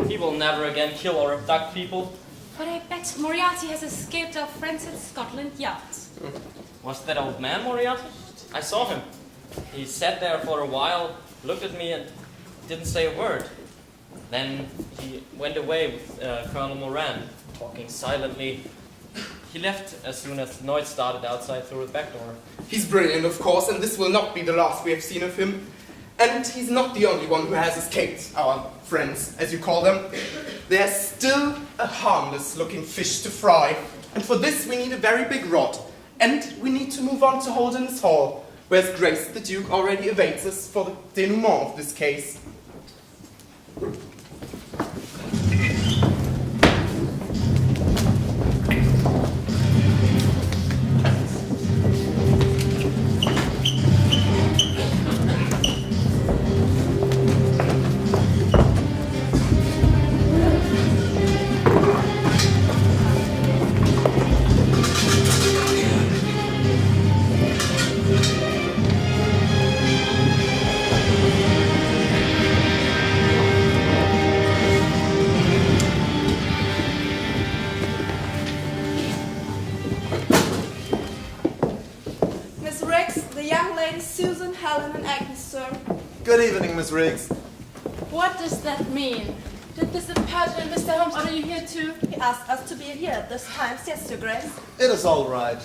He will never again kill or abduct people. But I bet Moriarty has escaped our friends at Scotland Yard. Was that old man Moriarty? I saw him. He sat there for a while, looked at me and didn't say a word. Then he went away with Colonel Moran, talking silently. He left as soon as the noise started outside through the back door. He's brilliant, of course, and this will not be the last we have seen of him. And he's not the only one who has escaped, our friends, as you call them. There's still a harmless-looking fish to fry, and for this we need a very big rod. And we need to move on to Holden's Hall, whereas Grace the Duke already awaits us for the denouement of this case. Helen and Agnes, sir. Good evening, Miss Riggs. What does that mean? Did this impertinent Mr. Holmes order you here too? He asked us to be here at this time. Yes, Your Grace. It is all right.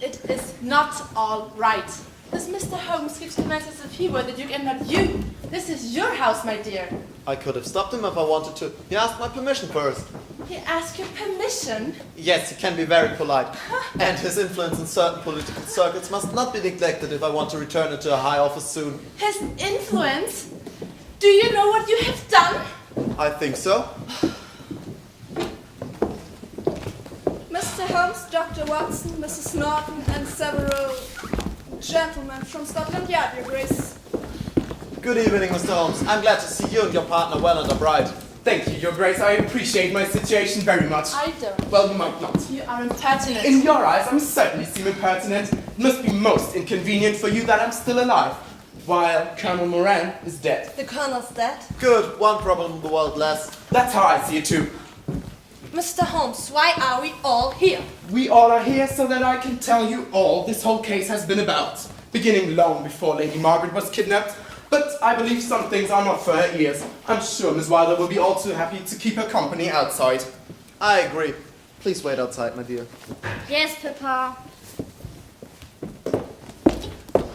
It is not all right. This Mr. Holmes gives commands as if he were the Duke and not you. This is your house, my dear. I could have stopped him if I wanted to. He asked my permission first. He asked your permission? Yes, he can be very polite. And his influence in certain political circles must not be neglected if I want to return into a high office soon. His influence? Do you know what you have done? I think so. Mr. Holmes, Dr. Watson, Mrs. Norton, and several gentlemen from Scotland Yard, Your Grace. Good evening, Mr. Holmes. I'm glad to see you and your partner well and upright. Thank you, Your Grace. I appreciate my situation very much. I don't. Well, you might not. You are impertinent. In your eyes, I certainly seem impertinent. It must be most inconvenient for you that I'm still alive, while Colonel Moran is dead. The Colonel's dead? Good. One problem in the world less. That's how I see it too. Mr. Holmes, why are we all here? We all are here so that I can tell you all this whole case has been about, beginning long before Lady Margaret was kidnapped. But I believe some things are not for her ears. I'm sure Miss Wilder will be all too happy to keep her company outside. I agree. Please wait outside, my dear. Yes, Papa.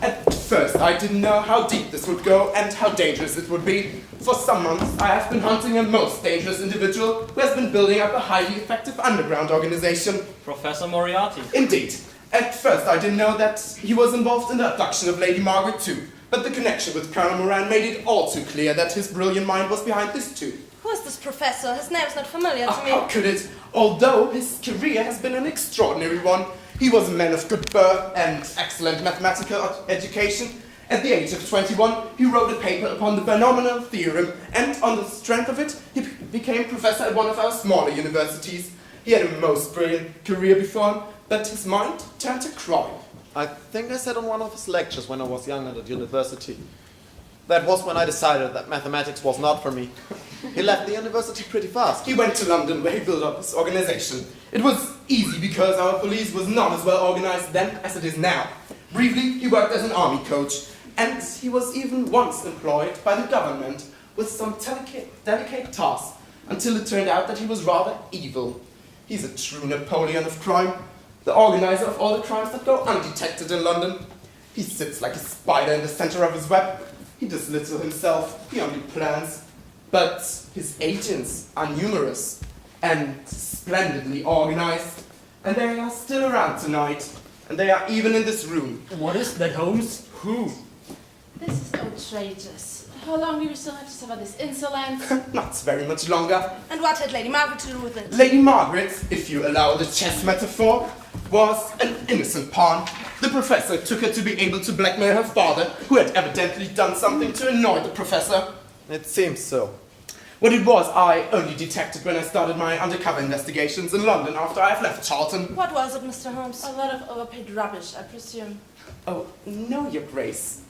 At first, I didn't know how deep this would go and how dangerous it would be. For some months, I have been hunting a most dangerous individual who has been building up a highly effective underground organization. Professor Moriarty. Indeed. At first, I didn't know that he was involved in the abduction of Lady Margaret too. But the connection with Colonel Moran made it all too clear that his brilliant mind was behind this too. Who is this professor? His name's not familiar to me. How could it? Although his career has been an extraordinary one, he was a man of good birth and excellent mathematical education. At the age of 21, he wrote a paper upon the binomial theorem, and on the strength of it, he became professor at one of our smaller universities. He had a most brilliant career before him, but his mind turned to crime. I think I said on one of his lectures when I was young at university. That was when I decided that mathematics was not for me. He left the university pretty fast. He went to London where he built up his organization. It was easy because our police was not as well organized then as it is now. Briefly, he worked as an army coach, and he was even once employed by the government with some delicate tasks, until it turned out that he was rather evil. He's a true Napoleon of crime, the organizer of all the crimes that go undetected in London. He sits like a spider in the center of his web. He does little himself, he only plans. But his agents are numerous and splendidly organized, and they are still around tonight, and they are even in this room. What is that, Holmes? Who? This is outrageous. How long do you still have to suffer this insolence? Not very much longer. And what had Lady Margaret to do with it? Lady Margaret, if you allow the chess metaphor, was an innocent pawn. The professor took her to be able to blackmail her father, who had evidently done something to annoy the professor. It seems so. What it was, I only detected when I started my undercover investigations in London after I have left Charlton. What was it, Mr. Holmes? A lot of overpaid rubbish, I presume. Oh, no, Your Grace.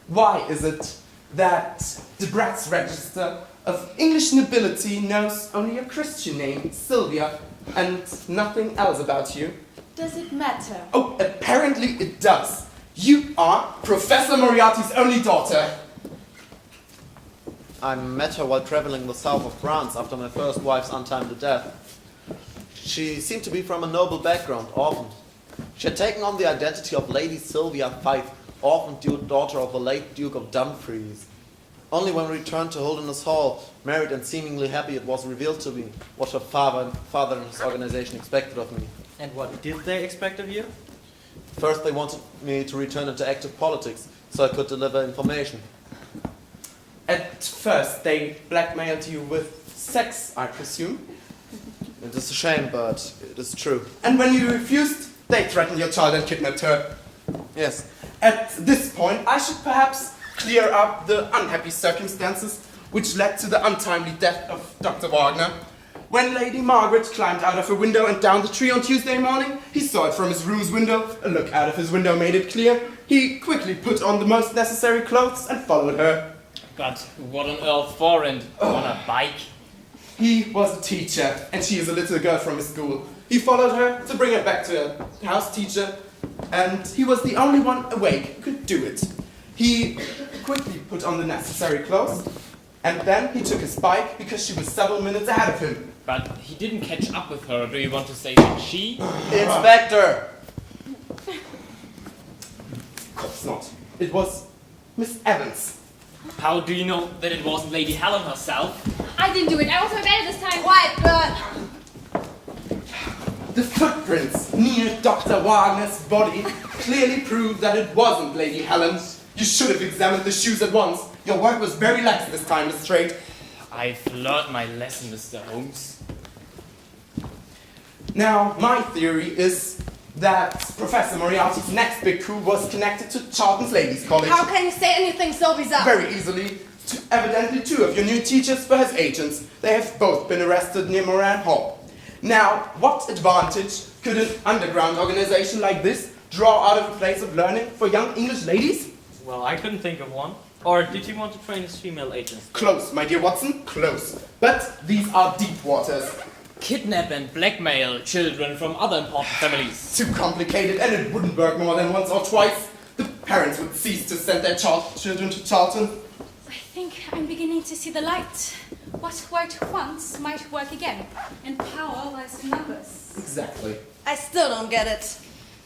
Why is it that the Brat's register of English nobility knows only a Christian name, Sylvia, and nothing else about you. Does it matter? Oh, apparently it does. You are Professor Moriarty's only daughter. I met her while traveling the south of France after my first wife's untimely death. She seemed to be from a noble background, orphaned. She had taken on the identity of Lady Sylvia Fife, orphaned daughter of the late Duke of Dumfries. Only when we returned to Holderness Hall, married and seemingly happy, it was revealed to me what her father and his organization expected of me. And what did they expect of you? First, they wanted me to return into active politics, so I could deliver information. At first, they blackmailed you with sex, I presume. It is a shame, but it is true. And when you refused, they threatened your child and kidnapped her. Yes. At this point, I should perhaps clear up the unhappy circumstances which led to the untimely death of Dr. Wagner. When Lady Margaret climbed out of her window and down the tree on Tuesday morning, he saw it from his room's window. A look out of his window made it clear. He quickly put on the most necessary clothes and followed her. But what on earth for, and on a bike? He was a teacher, and she is a little girl from his school. He followed her to bring her back to her house teacher, and he was the only one awake who could do it. He quickly put on the necessary clothes, and then he took his bike because she was several minutes ahead of him. But he didn't catch up with her. Do you want to say that she? Inspector! Of course not. It was Miss Evans. How do you know that it wasn't Lady Helen herself? I didn't do it. I was my bed this time. Quiet, bird! The footprints near Dr. Wagner's body clearly prove that it wasn't Lady Helen. You should have examined the shoes at once. Your work was very lax this time, Miss Trade. I've learned my lesson, Mr. Holmes. Now, my theory is that Professor Moriarty's next big coup was connected to Charlton's Ladies' College. How can you say anything so bizarre? Very easily. Evidently, two of your new teachers were his agents. They have both been arrested near Moran Hall. Now, what advantage could an underground organization like this draw out of a place of learning for young English ladies? Well, I couldn't think of one. Or did you want to train his female agents? Close, my dear Watson, close. But these are deep waters. Kidnap and blackmail children from other important families. Too complicated, and it wouldn't work more than once or twice. The parents would cease to send their children to Charlton. I think I'm beginning to see the light. What worked once might work again, and power lies in numbers. Exactly. I still don't get it.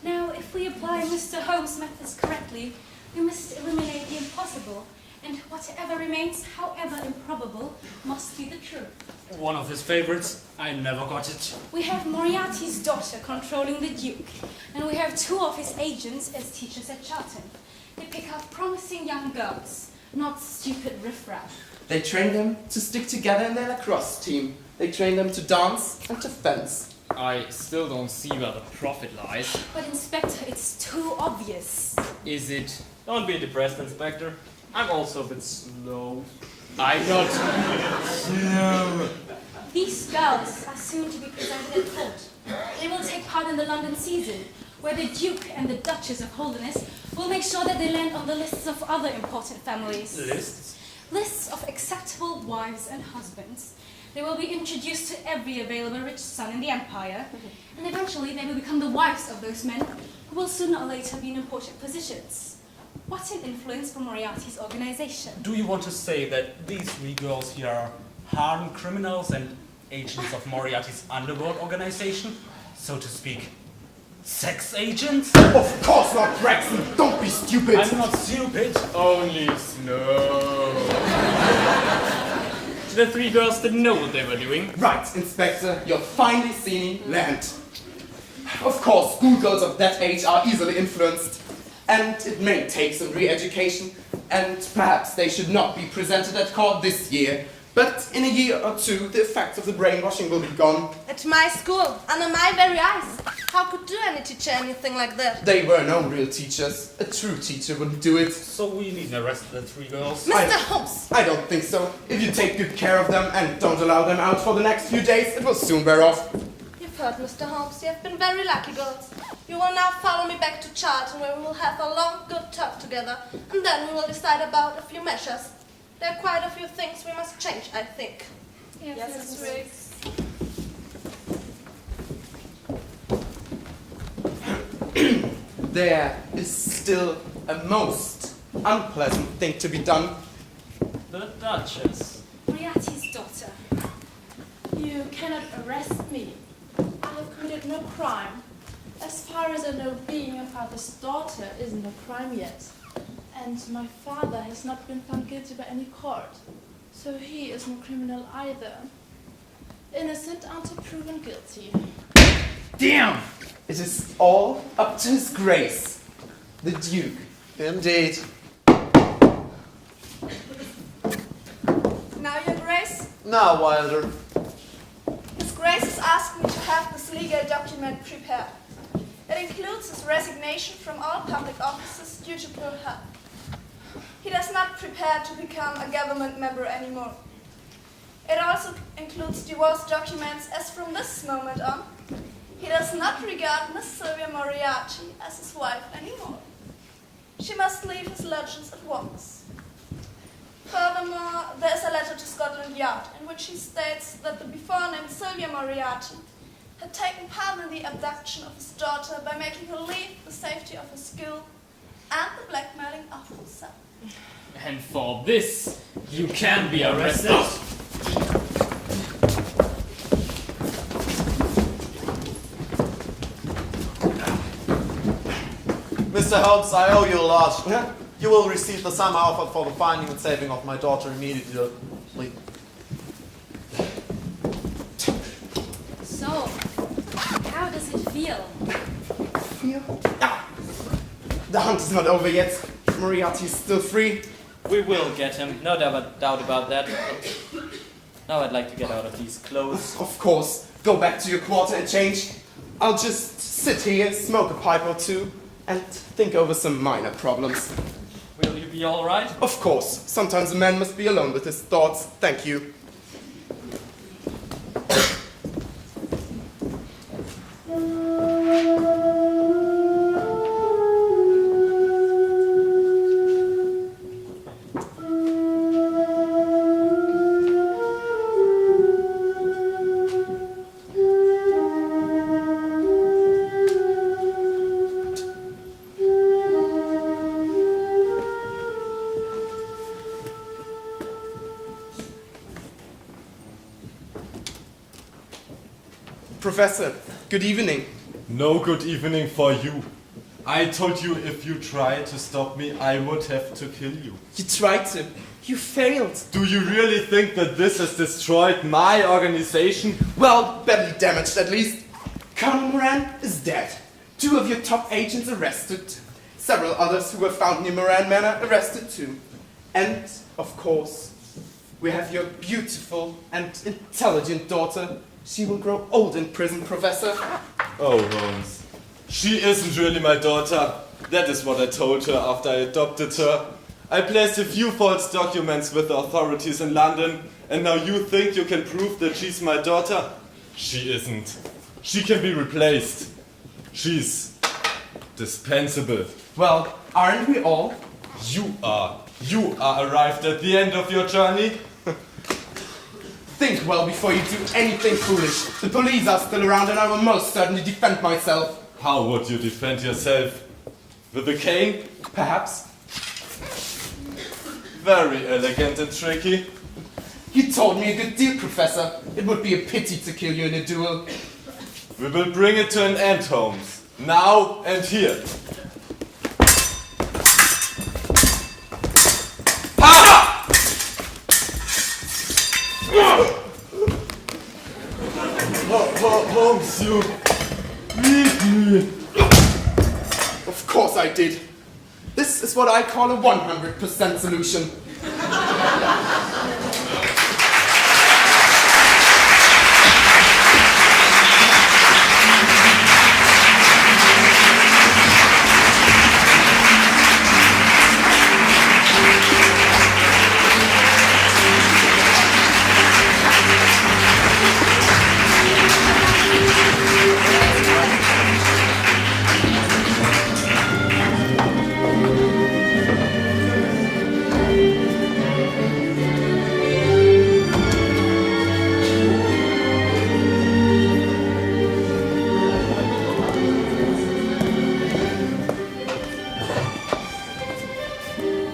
Now, if we apply Mr. Holmes' methods correctly, we must eliminate the impossible, and whatever remains, however improbable, must be the truth. One of his favorites. I never got it. We have Moriarty's daughter controlling the Duke, and we have two of his agents as teachers at Charlton. They pick up promising young girls, not stupid riffraff. They train them to stick together in their lacrosse team. They train them to dance and to fence. I still don't see where the profit lies. But Inspector, it's too obvious. Is it? Don't be depressed, Inspector. I'm also a bit slow. I'm not slow. These girls are soon to be presented at court. They will take part in the London season, where the Duke and the Duchess of Holderness will make sure that they land on the lists of other important families. Lists? Lists of acceptable wives and husbands. They will be introduced to every available rich son in the empire, and eventually they will become the wives of those men who will sooner or later be in important positions. What an influence for Moriarty's organization. Do you want to say that these three girls here are hardened criminals and agents of Moriarty's underworld organization? So to speak, sex agents? Of course not, Gregson! Don't be stupid! I'm not stupid, only slow. The three girls didn't know what they were doing. Right, Inspector, you're finally seeing land. Of course, schoolgirls of that age are easily influenced, and it may take some re-education, and perhaps they should not be presented at court this year. But in a year or two, the effects of the brainwashing will be gone. At my school, under my very eyes. How could do any teacher anything like that? They were no real teachers. A true teacher wouldn't do it. So we need to arrest the three girls? Mr. Holmes! I don't think so. If you take good care of them and don't allow them out for the next few days, it will soon wear off. You've heard, Mr. Holmes. You have been very lucky, girls. You will now follow me back to Charlton, where we will have a long, good talk together, and then we will decide about a few measures. There are quite a few things we must change, I think. Yes, Mrs. Riggs. There is still a most unpleasant thing to be done. The Duchess. Moriarty's daughter. You cannot arrest me. I have committed no crime. As far as I know, being your father's daughter isn't a crime yet. And my father has not been found guilty by any court. So he is no criminal either. Innocent until proven guilty. Damn! It is all up to His Grace, the Duke. Indeed. Now, Your Grace, Now, Wilder. His Grace has asked me to have this legal document prepared. It includes his resignation from all public offices due to poor health. He does not prepare to become a government member anymore. It also includes divorce documents as from this moment on, he does not regard Miss Sylvia Moriarty as his wife anymore. She must leave his lodgings at once. Furthermore, there is a letter to Scotland Yard in which he states that the before-named Sylvia Moriarty had taken part in the abduction of his daughter by making her leave the safety of her school and the blackmailing of himself. And for this, you can be arrested. Mr. Holmes, I owe you a lot. Yeah? You will receive the sum offered for the finding and saving of my daughter immediately. So, how does it feel? The hunt is not over yet. Moriarty is still free. We will get him, no doubt about that. Now I'd like to get out of these clothes. Of course, go back to your quarter and change. I'll just sit here, smoke a pipe or two, and think over some minor problems. Will you be all right? Of course, sometimes a man must be alone with his thoughts. Thank you. Professor, good evening. No good evening for you. I told you if you try to stop me, I would have to kill you. You tried to. You failed. Do you really think that this has destroyed my organization? Well, badly damaged at least. Colonel Moran is dead. 2 of your top agents arrested. Several others who were found near Moran Manor arrested too. And, of course, we have your beautiful and intelligent daughter. She will grow old in prison, Professor. Oh, Holmes. She isn't really my daughter. That is what I told her after I adopted her. I placed a few false documents with the authorities in London, and now you think you can prove that she's my daughter? She isn't. She can be replaced. She's dispensable. Well, aren't we all? You are. You are arrived at the end of your journey. Think well before you do anything foolish. The police are still around and I will most certainly defend myself. How would you defend yourself? With a cane? Perhaps. Very elegant and tricky. You told me a good deal, Professor. It would be a pity to kill you in a duel. We will bring it to an end, Holmes. Now and here. Holmes, you leave me. Of course I did. This is what I call a 100% solution.